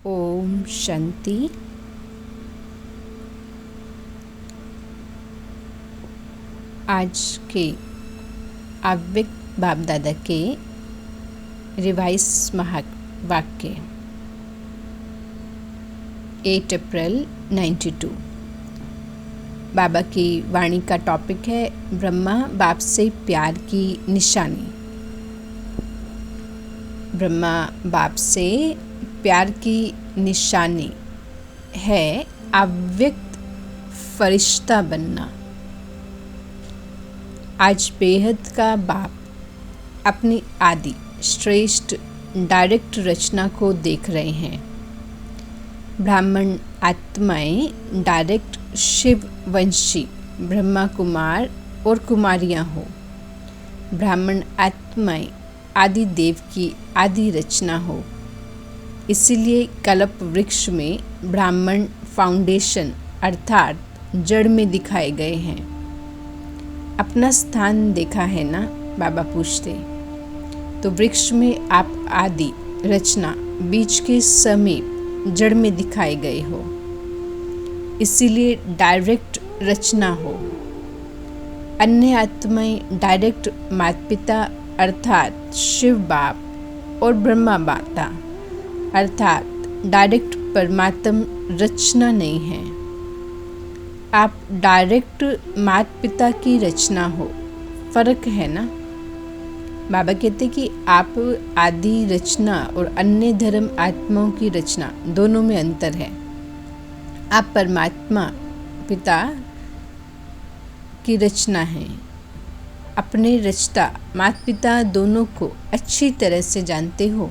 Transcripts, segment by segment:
ओम शांति। आज के अव्यक्त बाप दादा के रिवाइज महावाक्य 8 अप्रैल 92। बाबा की वाणी का टॉपिक है ब्रह्मा बाप से प्यार की निशानी। ब्रह्मा बाप से प्यार की निशानी है अव्यक्त फरिश्ता बनना। आज बेहद का बाप अपनी आदि श्रेष्ठ डायरेक्ट रचना को देख रहे हैं। ब्राह्मण आत्माएं डायरेक्ट शिव वंशी ब्रह्मा कुमार और कुमारियां हो। ब्राह्मण आत्माएं आदि देव की आदि रचना हो। इसीलिए कल्प वृक्ष में ब्राह्मण फाउंडेशन अर्थात जड़ में दिखाए गए हैं। अपना स्थान देखा है ना, बाबा पूछते। तो वृक्ष में आप आदि रचना बीज के समीप जड़ में दिखाए गए हो। इसीलिए डायरेक्ट रचना हो। अन्य आत्माएं डायरेक्ट माता पिता अर्थात शिव बाप और ब्रह्मा माता अर्थात डायरेक्ट परमात्म रचना नहीं है। आप डायरेक्ट माता पिता की रचना हो। फर्क है ना। बाबा कहते कि आप आदि रचना और अन्य धर्म आत्माओं की रचना दोनों में अंतर है। आप परमात्मा पिता की रचना है। अपने रचता माता पिता दोनों को अच्छी तरह से जानते हो।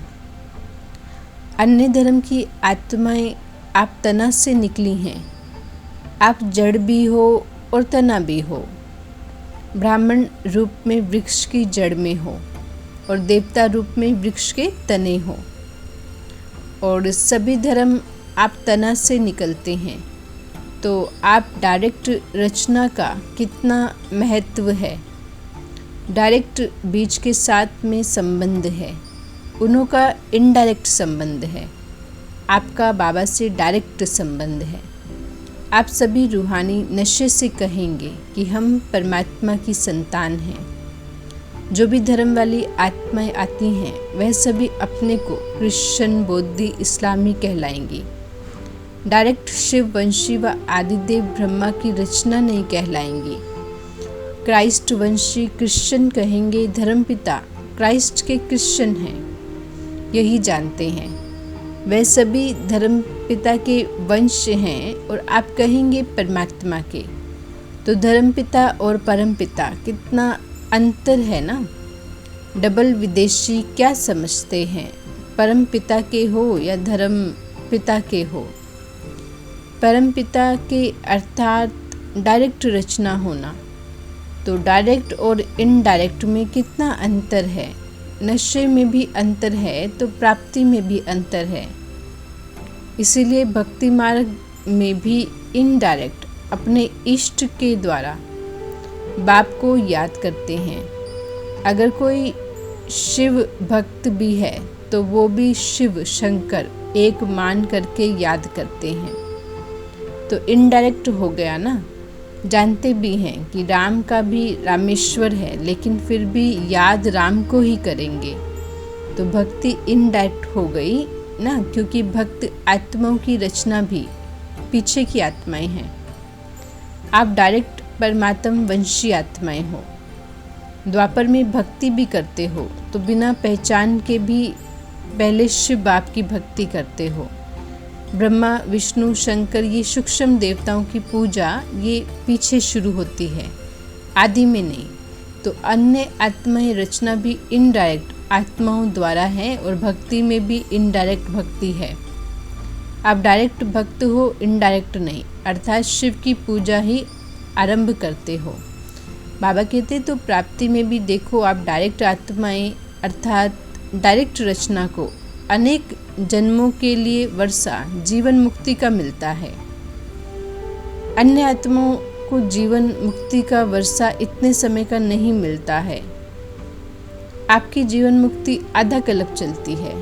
अन्य धर्म की आत्माएं आप तना से निकली हैं। आप जड़ भी हो और तना भी हो। ब्राह्मण रूप में वृक्ष की जड़ में हो और देवता रूप में वृक्ष के तने हो। और सभी धर्म आप तना से निकलते हैं। तो आप डायरेक्ट रचना का कितना महत्व है। डायरेक्ट बीज के साथ में संबंध है। उन्हों का इनडायरेक्ट संबंध है। आपका बाबा से डायरेक्ट संबंध है। आप सभी रूहानी नशे से कहेंगे कि हम परमात्मा की संतान हैं। जो भी धर्म वाली आत्माएं आती हैं वह सभी अपने को क्रिश्चियन बौद्धी इस्लामी कहलाएंगी। डायरेक्ट शिव वंशी व आदिदेव ब्रह्मा की रचना नहीं कहलाएंगी। क्राइस्ट वंशी क्रिश्चियन कहेंगे। धर्मपिता क्राइस्ट के क्रिश्चियन हैं, यही जानते हैं। वह सभी धर्म पिता के वंश हैं और आप कहेंगे परमात्मा के। तो धर्म पिता और परम पिता कितना अंतर है ना। डबल विदेशी क्या समझते हैं, परम पिता के हो या धर्म पिता के हो। परम पिता के अर्थात डायरेक्ट रचना होना। तो डायरेक्ट और इनडायरेक्ट में कितना अंतर है। नशे में भी अंतर है तो प्राप्ति में भी अंतर है। इसीलिए भक्ति मार्ग में भी इनडायरेक्ट अपने इष्ट के द्वारा बाप को याद करते हैं। अगर कोई शिव भक्त भी है तो वो भी शिव शंकर एक मान करके याद करते हैं। तो इनडायरेक्ट हो गया ना। जानते भी हैं कि राम का भी रामेश्वर है, लेकिन फिर भी याद राम को ही करेंगे। तो भक्ति इनडायरेक्ट हो गई ना, क्योंकि भक्त आत्माओं की रचना भी पीछे की आत्माएं हैं। आप डायरेक्ट परमात्म वंशी आत्माएं हो। द्वापर में भक्ति भी करते हो तो बिना पहचान के भी पहले शिव बाप की भक्ति करते हो। ब्रह्मा विष्णु शंकर ये सूक्ष्म देवताओं की पूजा ये पीछे शुरू होती है, आदि में नहीं। तो अन्य आत्माएं रचना भी इनडायरेक्ट आत्माओं द्वारा है और भक्ति में भी इनडायरेक्ट भक्ति है। आप डायरेक्ट भक्त हो, इनडायरेक्ट नहीं, अर्थात शिव की पूजा ही आरंभ करते हो। बाबा कहते तो प्राप्ति में भी देखो आप डायरेक्ट आत्माएं अर्थात डायरेक्ट रचना को अनेक जन्मों के लिए वर्षा जीवन मुक्ति का मिलता है। अन्य आत्माओं को जीवन मुक्ति का वर्षा इतने समय का नहीं मिलता है। आपकी जीवन मुक्ति आधा कल्प चलती है।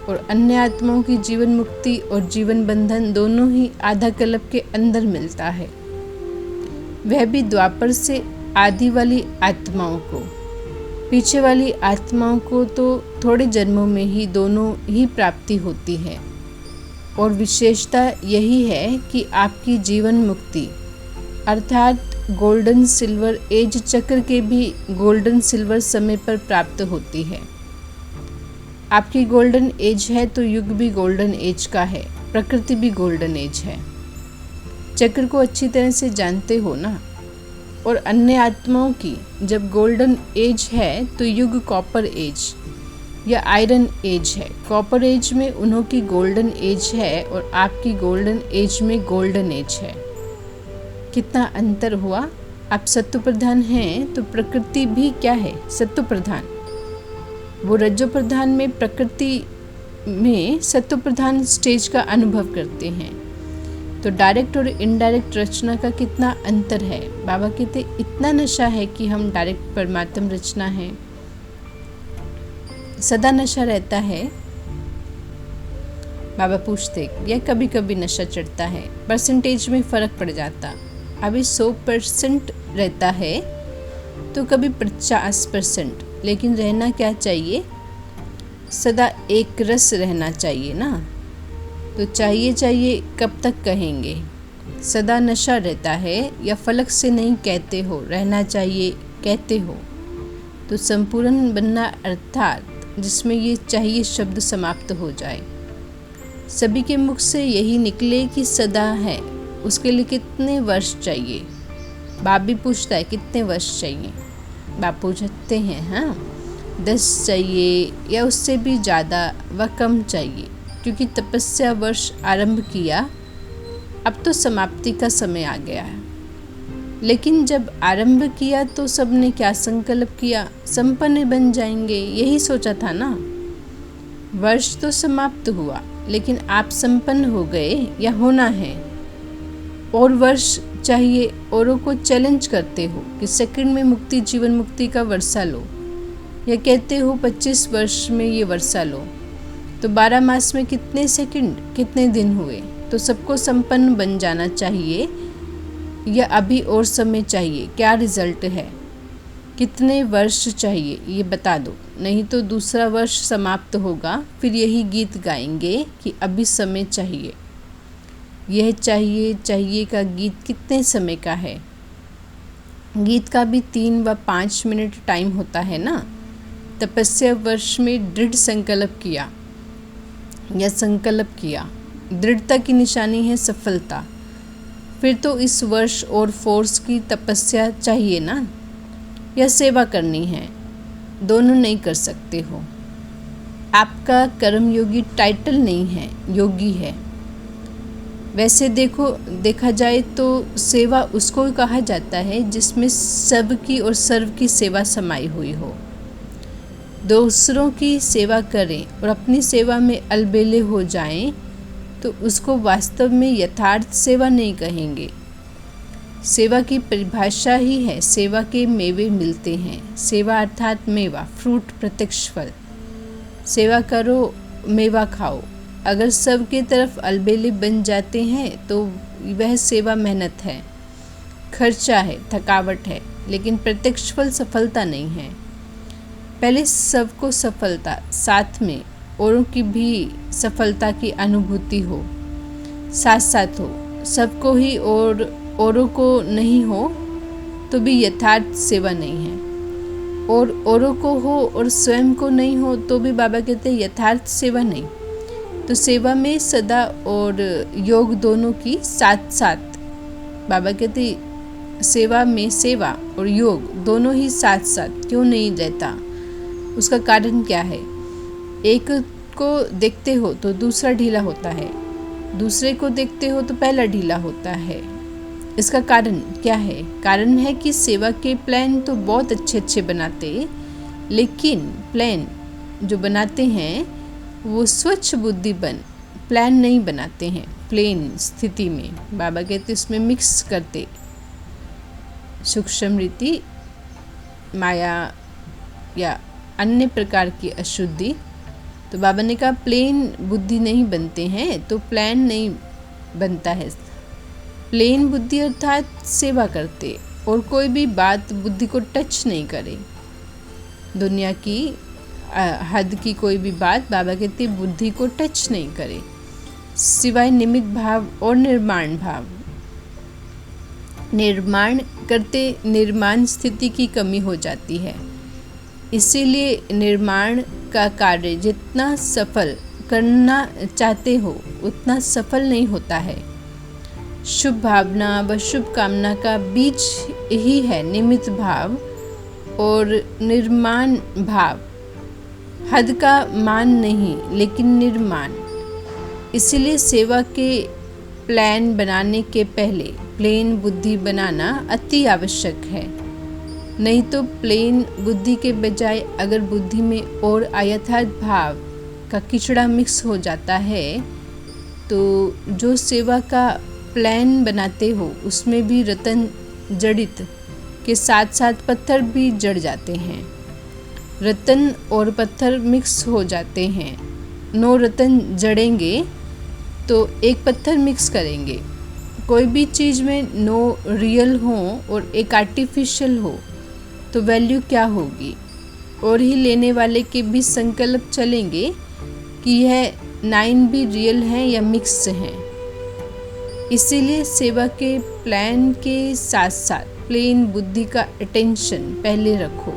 और अन्य आत्माओं की जीवन मुक्ति और जीवन बंधन दोनों ही आधा कल्प के अंदर मिलता है, वह भी द्वापर से आदि वाली आत्माओं को। पीछे वाली आत्माओं को तो थोड़े जन्मों में ही दोनों ही प्राप्ति होती है। और विशेषता यही है कि आपकी जीवन मुक्ति अर्थात गोल्डन सिल्वर एज चक्र के भी गोल्डन सिल्वर समय पर प्राप्त होती है। आपकी गोल्डन एज है तो युग भी गोल्डन एज का है, प्रकृति भी गोल्डन एज है। चक्र को अच्छी तरह से जानते हो ना। और अन्य आत्माओं की जब गोल्डन एज है तो युग कॉपर एज या आयरन एज है। कॉपर एज में उन्हों की गोल्डन एज है और आपकी गोल्डन एज में गोल्डन एज है। कितना अंतर हुआ। आप सत्व प्रधान हैं तो प्रकृति भी क्या है, सत्व प्रधान। वो रजो प्रधान में प्रकृति में सत्व प्रधान स्टेज का अनुभव करते हैं। तो डायरेक्ट और इनडायरेक्ट रचना का कितना अंतर है। बाबा कहते इतना नशा है कि हम डायरेक्ट परमात्म रचना है, सदा नशा रहता है। बाबा पूछते या कभी कभी नशा चढ़ता है, परसेंटेज में फ़र्क पड़ जाता। अभी 100% रहता है तो कभी 50%, लेकिन रहना क्या चाहिए, सदा एक रस रहना चाहिए ना। तो चाहिए कब तक कहेंगे, सदा नशा रहता है या फलक से नहीं कहते हो रहना चाहिए कहते हो। तो संपूर्ण बनना अर्थात जिसमें ये चाहिए शब्द समाप्त हो जाए। सभी के मुख से यही निकले कि सदा है, उसके लिए कितने वर्ष चाहिए। बाप भी पूछता है कितने वर्ष चाहिए। बाप पूछते हैं हाँ 10 चाहिए या उससे भी ज़्यादा व कम चाहिए, क्योंकि तपस्या वर्ष आरंभ किया, अब तो समाप्ति का समय आ गया है। लेकिन जब आरंभ किया तो सबने क्या संकल्प किया, संपन्न बन जाएंगे, यही सोचा था ना। वर्ष तो समाप्त हुआ लेकिन आप संपन्न हो गए या होना है। और वर्ष चाहिए, औरों को चैलेंज करते हो कि सेकंड में मुक्ति जीवन मुक्ति का वर्षा लो, या कहते हो 25 वर्ष में ये वर्षा लो। तो 12 मास में कितने सेकंड कितने दिन हुए। तो सबको संपन्न बन जाना चाहिए या अभी और समय चाहिए, क्या रिजल्ट है, कितने वर्ष चाहिए ये बता दो, नहीं तो दूसरा वर्ष समाप्त होगा। फिर यही गीत गाएंगे कि अभी समय चाहिए। यह चाहिए का गीत कितने समय का है। गीत का भी 3 व 5 मिनट टाइम होता है ना। तपस्या वर्ष में दृढ़ संकल्प किया या संकल्प किया, दृढ़ता की निशानी है सफलता। फिर तो इस वर्ष और फोर्स की तपस्या चाहिए ना, या सेवा करनी है, दोनों नहीं कर सकते हो। आपका कर्मयोगी टाइटल नहीं है, योगी है। वैसे देखा जाए तो सेवा उसको कहा जाता है जिसमें सबकी और सर्व की सेवा समाई हुई हो। दूसरों की सेवा करें और अपनी सेवा में अलबेले हो जाएं तो उसको वास्तव में यथार्थ सेवा नहीं कहेंगे। सेवा की परिभाषा ही है, सेवा के मेवे मिलते हैं। सेवा अर्थात मेवा, फ्रूट, प्रत्यक्ष फल। सेवा करो, मेवा खाओ। अगर सब की तरफ अलबेले बन जाते हैं तो वह सेवा मेहनत है, खर्चा है, थकावट है, लेकिन प्रत्यक्ष फल सफलता नहीं है। पहले सबको सफलता, साथ में औरों की भी सफलता की अनुभूति हो, साथ साथ हो। सबको ही और औरों को नहीं हो तो भी यथार्थ सेवा नहीं है। और औरों को हो और स्वयं को नहीं हो तो भी बाबा कहते हैं यथार्थ सेवा नहीं। तो सेवा में सदा और योग दोनों की साथ साथ, बाबा कहते सेवा में सेवा और योग दोनों ही साथ साथ क्यों नहीं रहता। उसका कारण क्या है, एक को देखते हो तो दूसरा ढीला होता है, दूसरे को देखते हो तो पहला ढीला होता है। इसका कारण क्या है, कारण है कि सेवा के प्लान तो बहुत अच्छे बनाते, लेकिन प्लान जो बनाते हैं वो स्वच्छ बुद्धि प्लान नहीं बनाते हैं। प्लेन स्थिति में बाबा कहते इसमें मिक्स करते सूक्ष्म रीति, माया या अन्य प्रकार की अशुद्धि तो बाबा ने कहा प्लेन बुद्धि नहीं बनते हैं तो प्लान नहीं बनता है। प्लेन बुद्धि अर्थात सेवा करते और कोई भी बात बुद्धि को टच नहीं करे। दुनिया की हद की कोई भी बात बाबा कहते बुद्धि को टच नहीं करे, सिवाय निमित्त भाव और निर्माण भाव। निर्माण करते निर्माण स्थिति की कमी हो जाती है, इसीलिए निर्माण का कार्य जितना सफल करना चाहते हो उतना सफल नहीं होता है। शुभ भावना व शुभ कामना का बीज ही है निमित्त भाव और निर्माण भाव। हद का मान नहीं लेकिन निर्माण। इसीलिए सेवा के प्लान बनाने के पहले प्लेन बुद्धि बनाना अति आवश्यक है। नहीं तो प्लेन बुद्धि के बजाय अगर बुद्धि में और अयथार्थ भाव का किचड़ा मिक्स हो जाता है तो जो सेवा का प्लान बनाते हो उसमें भी रतन जड़ित के साथ साथ पत्थर भी जड़ जाते हैं। रतन और पत्थर मिक्स हो जाते हैं। 9 रतन जड़ेंगे तो एक पत्थर मिक्स करेंगे। कोई भी चीज़ में 9 रियल हो और एक आर्टिफिशियल हो तो वैल्यू क्या होगी। और ही लेने वाले के भी संकल्प चलेंगे कि यह 9 भी रियल हैं या मिक्स हैं। इसीलिए सेवा के प्लान के साथ साथ प्लेन बुद्धि का अटेंशन पहले रखो।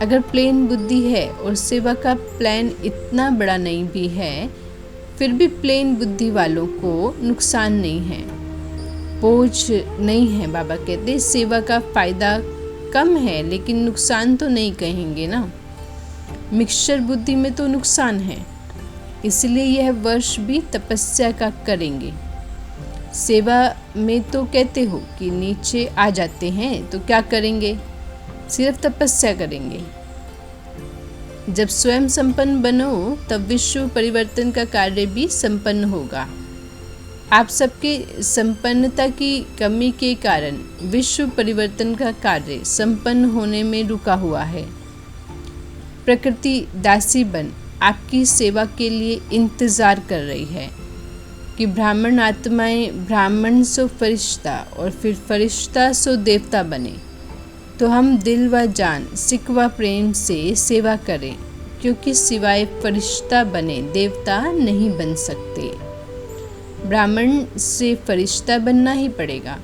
अगर प्लेन बुद्धि है और सेवा का प्लान इतना बड़ा नहीं भी है फिर भी प्लेन बुद्धि वालों को नुकसान नहीं है, बोझ नहीं है। बाबा कहते सेवा का फ़ायदा कम है लेकिन नुकसान तो नहीं कहेंगे ना। मिक्सचर बुद्धि में तो नुकसान है, इसलिए यह वर्ष भी तपस्या का करेंगे। सेवा में तो कहते हो कि नीचे आ जाते हैं तो क्या करेंगे, सिर्फ तपस्या करेंगे। जब स्वयं संपन्न बनो तब विश्व परिवर्तन का कार्य भी संपन्न होगा। आप सबके संपन्नता की कमी के कारण विश्व परिवर्तन का कार्य संपन्न होने में रुका हुआ है। प्रकृति दासी बन आपकी सेवा के लिए इंतज़ार कर रही है कि ब्राह्मण आत्माएं ब्राह्मण सो फरिश्ता और फिर फरिश्ता सो देवता बने। तो हम दिल व जान सिक व प्रेम से सेवा करें, क्योंकि सिवाय फरिश्ता बने देवता नहीं बन सकते। ब्राह्मण से फरिश्ता बनना ही पड़ेगा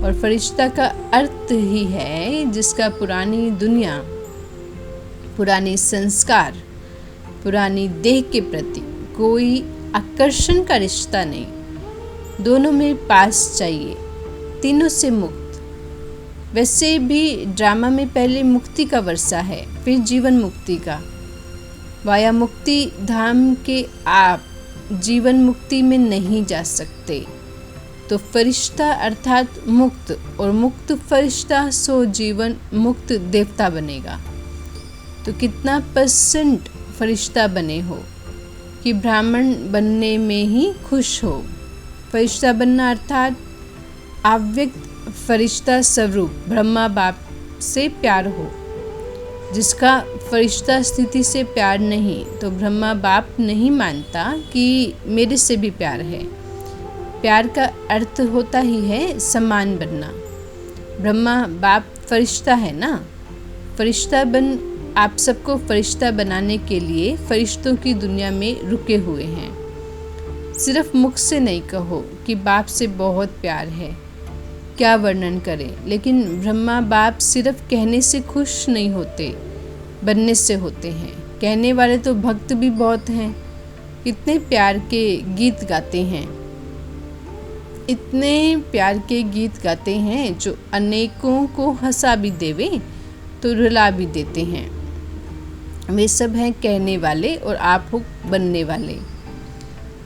और फरिश्ता का अर्थ ही है जिसका पुरानी दुनिया, पुराने संस्कार, पुरानी देह के प्रति कोई आकर्षण का रिश्ता नहीं। दोनों में पास चाहिए, तीनों से मुक्त। वैसे भी ड्रामा में पहले मुक्ति का वर्षा है, फिर जीवन मुक्ति का। वाया मुक्ति धाम के आप जीवन मुक्ति में नहीं जा सकते। तो फरिश्ता अर्थात मुक्त और मुक्त फरिश्ता सो जीवन मुक्त देवता बनेगा। तो कितना % फरिश्ता बने हो कि ब्राह्मण बनने में ही खुश हो। फरिश्ता बनना अर्थात अव्यक्त फरिश्ता स्वरूप ब्रह्मा बाप से प्यार हो। जिसका फरिश्ता स्थिति से प्यार नहीं तो ब्रह्मा बाप नहीं मानता कि मेरे से भी प्यार है। प्यार का अर्थ होता ही है समान बनना। ब्रह्मा बाप फरिश्ता है ना। फरिश्ता बन आप सबको फरिश्ता बनाने के लिए फरिश्तों की दुनिया में रुके हुए हैं। सिर्फ मुख से नहीं कहो कि बाप से बहुत प्यार है, क्या वर्णन करें। लेकिन ब्रह्मा बाप सिर्फ कहने से खुश नहीं होते, बनने से होते हैं। कहने वाले तो भक्त भी बहुत हैं, कितने प्यार के गीत गाते हैं, इतने प्यार के गीत गाते हैं जो अनेकों को हंसा भी देवे तो रुला भी देते हैं। वे सब हैं कहने वाले और आप हो बनने वाले।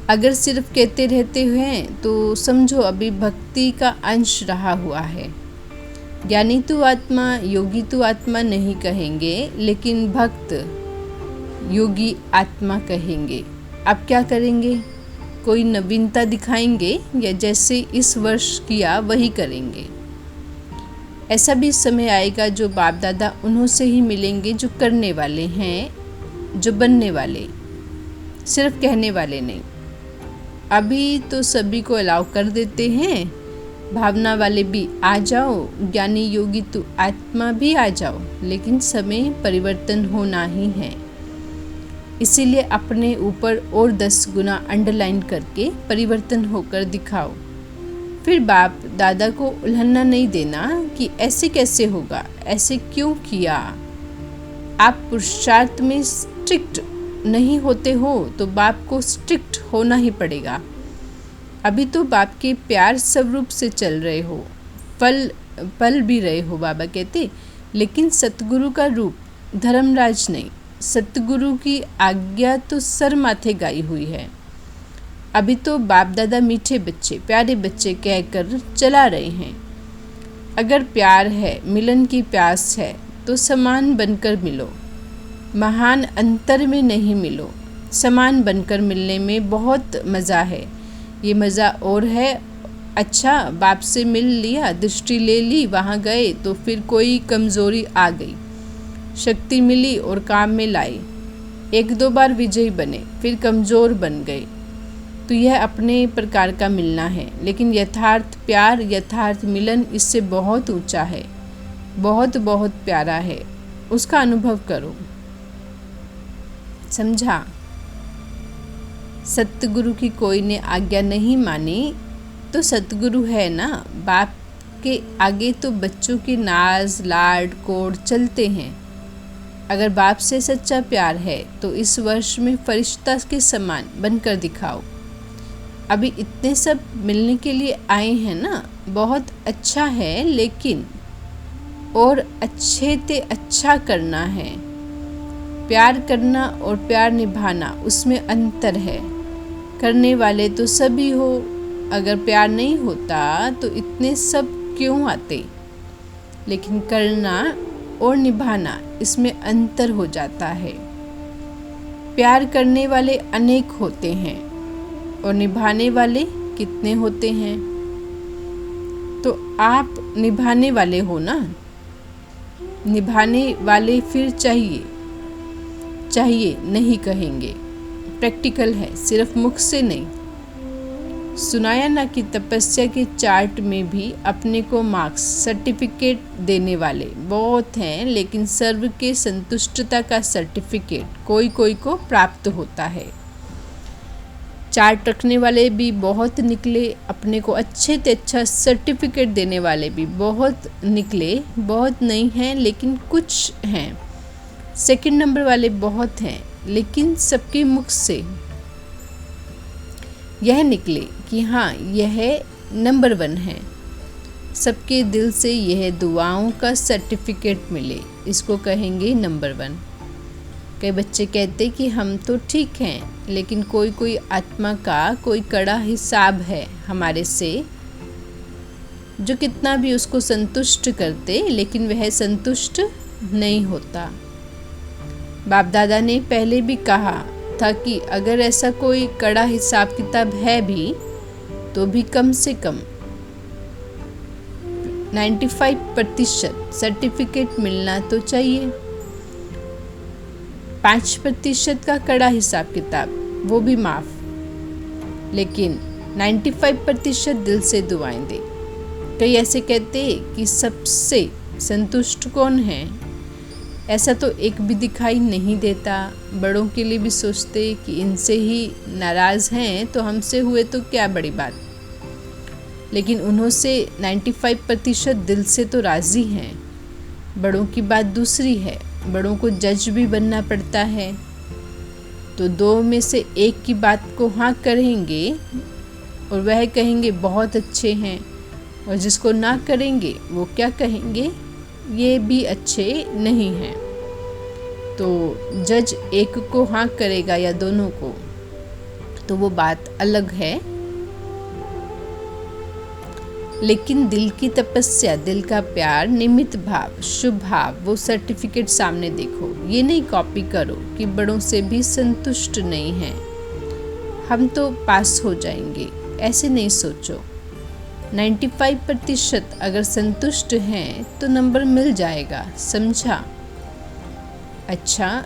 अगर सिर्फ कहते रहते हैं तो समझो अभी भक्ति का अंश रहा हुआ है। ज्ञानी तो आत्मा, योगी तो आत्मा नहीं कहेंगे, लेकिन भक्त योगी आत्मा कहेंगे। अब क्या करेंगे? कोई नवीनता दिखाएंगे या जैसे इस वर्ष किया वही करेंगे? ऐसा भी समय आएगा जो बाप दादा उन्हों से ही मिलेंगे जो करने वाले हैं, जो बनने वाले। सिर्फ कहने वाले नहीं। अभी तो सभी को अलाउ कर देते हैं, भावना वाले भी आ जाओ, ज्ञानी योगी तो आत्मा भी आ जाओ, लेकिन समय परिवर्तन होना ही है। इसीलिए अपने ऊपर और 10 गुना अंडरलाइन करके परिवर्तन होकर दिखाओ। फिर बाप दादा को उल्हना नहीं देना कि ऐसे कैसे होगा, ऐसे क्यों किया। आप पुरुषार्थ में स्ट्रिक्ट नहीं होते हो तो बाप को स्ट्रिक्ट होना ही पड़ेगा। अभी तो बाप के प्यार स्वरूप से चल रहे हो, पल भी रहे हो बाबा कहते, लेकिन सतगुरु का रूप धर्मराज नहीं, सतगुरु की आज्ञा तो सर माथे गाई हुई है। अभी तो बाप दादा मीठे बच्चे, प्यारे बच्चे कहकर चला रहे हैं। अगर प्यार है, मिलन की प्यास है तो समान बनकर मिलो, महान अंतर में नहीं मिलो। समान बनकर मिलने में बहुत मज़ा है। ये मज़ा और है। अच्छा, बाप से मिल लिया, दृष्टि ले ली, वहाँ गए तो फिर कोई कमज़ोरी आ गई, शक्ति मिली और काम में लाई। 1-2 बार विजयी बने, फिर कमज़ोर बन गए, तो यह अपने प्रकार का मिलना है। लेकिन यथार्थ प्यार, यथार्थ मिलन इससे बहुत ऊंचा है, बहुत बहुत प्यारा है। उसका अनुभव करो। समझा? सतगुरु की कोई ने आज्ञा नहीं मानी तो सतगुरु है ना। बाप के आगे तो बच्चों के नाज लाड कोड चलते हैं। अगर बाप से सच्चा प्यार है तो इस वर्ष में फरिश्ता के समान बनकर दिखाओ। अभी इतने सब मिलने के लिए आए हैं ना, बहुत अच्छा है, लेकिन और अच्छे से अच्छा करना है। प्यार करना और प्यार निभाना, उसमें अंतर है। करने वाले तो सभी हो, अगर प्यार नहीं होता तो इतने सब क्यों आते। लेकिन करना और निभाना, इसमें अंतर हो जाता है। प्यार करने वाले अनेक होते हैं और निभाने वाले कितने होते हैं। तो आप निभाने वाले हो ना। निभाने वाले फिर चाहिए नहीं कहेंगे। प्रैक्टिकल है, सिर्फ मुख से नहीं। सुनाया ना कि तपस्या के चार्ट में भी अपने को मार्क्स सर्टिफिकेट देने वाले बहुत हैं, लेकिन सर्व के संतुष्टता का सर्टिफिकेट कोई को प्राप्त होता है। चार्ट रखने वाले भी बहुत निकले, अपने को अच्छे से अच्छा सर्टिफिकेट देने वाले भी बहुत निकले। बहुत नहीं हैं लेकिन कुछ हैं। सेकंड नंबर वाले बहुत हैं, लेकिन सबके मुख से यह निकले कि हाँ, यह नंबर 1 है। सबके दिल से यह दुआओं का सर्टिफिकेट मिले, इसको कहेंगे नंबर 1। कई बच्चे कहते कि हम तो ठीक हैं, लेकिन कोई आत्मा का कोई कड़ा हिसाब है हमारे से, जो कितना भी उसको संतुष्ट करते, लेकिन वह संतुष्ट नहीं होता। बाप दादा ने पहले भी कहा था कि अगर ऐसा कोई कड़ा हिसाब किताब है भी, तो भी कम से कम 95% सर्टिफिकेट मिलना तो चाहिए। 5% का कड़ा हिसाब किताब, वो भी माफ़, लेकिन 95% दिल से दुआएं दे। कई ऐसे कहते कि सबसे संतुष्ट कौन है, ऐसा तो एक भी दिखाई नहीं देता। बड़ों के लिए भी सोचते कि इनसे ही नाराज़ हैं तो हमसे हुए तो क्या बड़ी बात, लेकिन उन्हों से 95% दिल से तो राज़ी हैं। बड़ों की बात दूसरी है, बड़ों को जज भी बनना पड़ता है। तो 2 में से 1 की बात को हाँ करेंगे और वह कहेंगे बहुत अच्छे हैं, और जिसको ना करेंगे वो क्या कहेंगे, ये भी अच्छे नहीं हैं। तो जज 1 को हाँ करेगा या दोनों को, तो वो बात अलग है। लेकिन दिल की तपस्या, दिल का प्यार, निमित्त भाव, शुभ भाव, वो सर्टिफिकेट सामने देखो। ये नहीं कॉपी करो कि बड़ों से भी संतुष्ट नहीं हैं, हम तो पास हो जाएंगे, ऐसे नहीं सोचो। 95% अगर संतुष्ट हैं तो नंबर मिल जाएगा, समझा? अच्छा,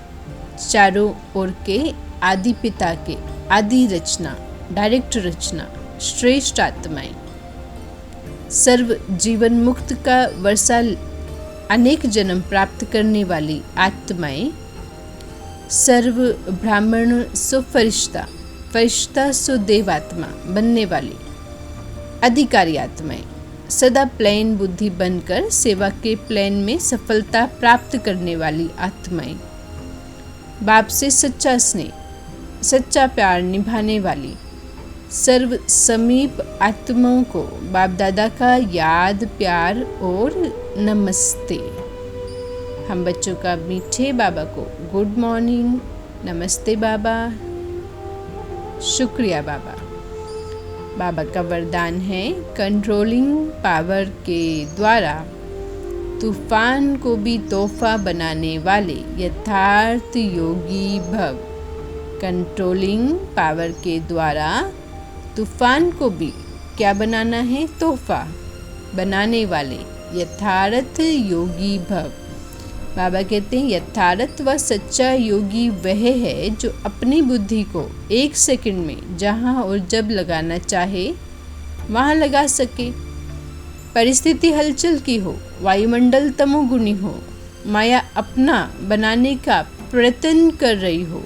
चारों ओर के आदि पिता के आदि रचना, डायरेक्ट रचना, श्रेष्ठ आत्माएं, सर्व जीवन मुक्त का वर्षा अनेक जन्म प्राप्त करने वाली आत्माएं, सर्व ब्राह्मण सो फरिश्ता, फरिश्ता सो देवात्मा बनने वाली अधिकारी आत्माएं, सदा प्लेन बुद्धि बनकर सेवा के प्लेन में सफलता प्राप्त करने वाली आत्माएं, बाप से सच्चा स्नेह, सच्चा प्यार निभाने वाली सर्व समीप आत्माओं को बाप दादा का याद, प्यार और नमस्ते। हम बच्चों का मीठे बाबा को गुड मॉर्निंग, नमस्ते बाबा, शुक्रिया बाबा। बाबा का वरदान है कंट्रोलिंग पावर के द्वारा तूफान को भी तोहफा बनाने वाले यथार्थ योगी भव। कंट्रोलिंग पावर के द्वारा तूफान को भी क्या बनाना है? तोहफा बनाने वाले यथार्थ योगी भव। बाबा कहते हैं यथार्थ व सच्चा योगी वह है जो अपनी बुद्धि को 1 सेकंड में जहाँ और जब लगाना चाहे वहाँ लगा सके। परिस्थिति हलचल की हो, वायुमंडल तमोगुणी हो, माया अपना बनाने का प्रयत्न कर रही हो,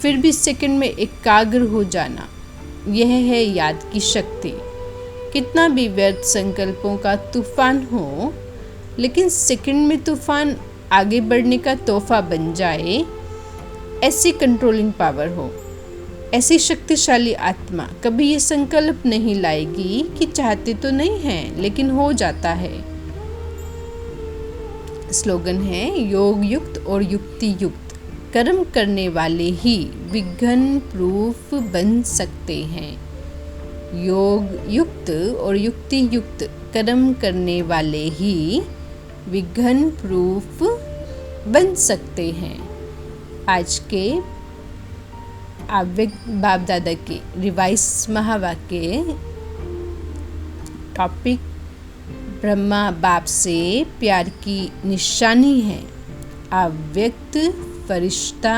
फिर भी सेकंड में एकाग्र हो जाना, यह है याद की शक्ति। कितना भी व्यर्थ संकल्पों का तूफान हो, लेकिन सेकंड में तूफान आगे बढ़ने का तोहफा बन जाए, ऐसी कंट्रोलिंग पावर हो, ऐसी शक्तिशाली आत्मा कभी ये संकल्प नहीं लाएगी कि चाहते तो नहीं हैं लेकिन हो जाता है। स्लोगन है योग युक्त और युक्ति युक्त कर्म करने वाले ही विघ्न प्रूफ बन सकते हैं। योग युक्त और युक्ति युक्त कर्म करने वाले ही विघ्न प्रूफ बन सकते हैं। आज के अव्यक्त बाप दादा के रिवाइज महावाक्य टॉपिक ब्रह्मा बाप से प्यार की निशानी है अव्यक्त फरिश्ता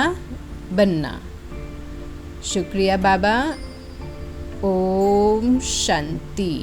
बनना। शुक्रिया बाबा। ओम शांति।